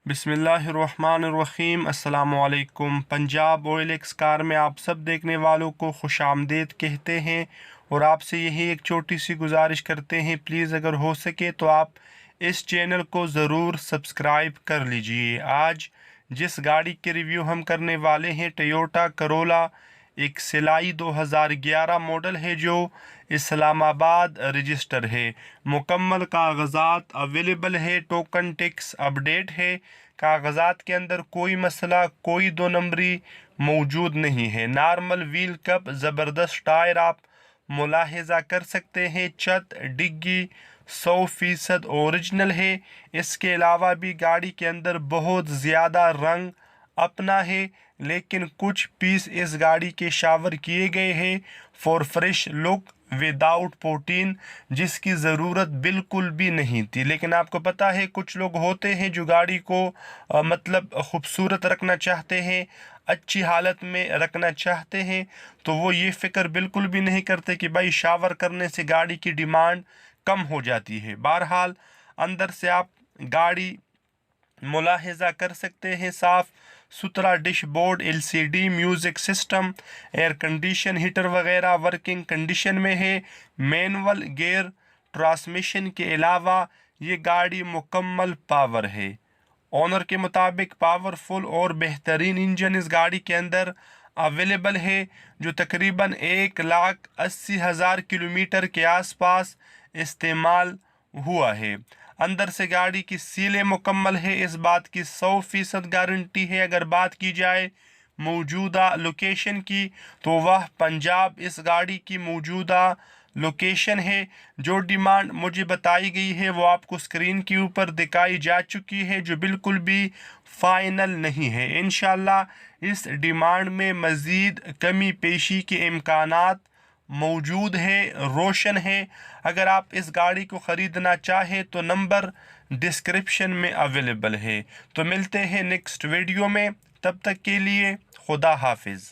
بسم اللہ الرحمن الرحیم۔ السلام علیکم۔ پنجاب آئل ایکس کار میں آپ سب دیکھنے والوں کو خوش آمدید کہتے ہیں اور آپ سے یہی ایک چھوٹی سی گزارش کرتے ہیں، پلیز اگر ہو سکے تو آپ اس چینل کو ضرور سبسکرائب کر لیجئے۔ آج جس گاڑی کے ریویو ہم کرنے والے ہیں ٹویوٹا کرولا، ایک سلائی 2011 ماڈل ہے جو اسلام آباد رجسٹر ہے۔ مکمل کاغذات اویلیبل ہے، ٹوکن ٹیکس اپڈیٹ ہے، کاغذات کے اندر کوئی مسئلہ، کوئی دو نمبری موجود نہیں ہے۔ نارمل ویل کپ، زبردست ٹائر آپ ملاحظہ کر سکتے ہیں، چھت ڈگی 100% اوریجنل ہے۔ اس کے علاوہ بھی گاڑی کے اندر بہت زیادہ رنگ اپنا ہے، لیکن کچھ پیس اس گاڑی کے شاور کیے گئے ہیں فور فریش لک وداؤٹ پوٹین، جس کی ضرورت بالکل بھی نہیں تھی۔ لیکن آپ کو پتہ ہے کچھ لوگ ہوتے ہیں جو گاڑی کو خوبصورت رکھنا چاہتے ہیں، اچھی حالت میں رکھنا چاہتے ہیں، تو وہ یہ فکر بالکل بھی نہیں کرتے کہ بھائی شاور کرنے سے گاڑی کی ڈیمانڈ کم ہو جاتی ہے۔ بہرحال اندر سے آپ گاڑی ملاحظہ کر سکتے ہیں، صاف ستھرا dashboard, LCD music system, air condition heater وغیرہ ورکنگ کنڈیشن میں ہے۔ مینول گیئر ٹرانسمیشن کے علاوہ یہ گاڑی مکمل پاور ہے۔ اونر کے مطابق پاورفل اور بہترین انجن اس گاڑی کے اندر اویلیبل ہے، جو تقریباً 1,80,000 کلومیٹر کے آس پاس استعمال ہوا ہے۔ اندر سے گاڑی کی سیلیں مکمل ہے، اس بات کی 100% گارنٹی ہے۔ اگر بات کی جائے موجودہ لوکیشن کی تو وہ پنجاب اس گاڑی کی موجودہ لوکیشن ہے۔ جو ڈیمانڈ مجھے بتائی گئی ہے وہ آپ کو اسکرین کے اوپر دکھائی جا چکی ہے، جو بالکل بھی فائنل نہیں ہے۔ انشاءاللہ اس ڈیمانڈ میں مزید کمی پیشی کے امکانات موجود ہے، روشن ہے۔ اگر آپ اس گاڑی کو خریدنا چاہیں تو نمبر ڈسکرپشن میں اویلیبل ہے۔ تو ملتے ہیں نیکسٹ ویڈیو میں، تب تک کے لیے خدا حافظ۔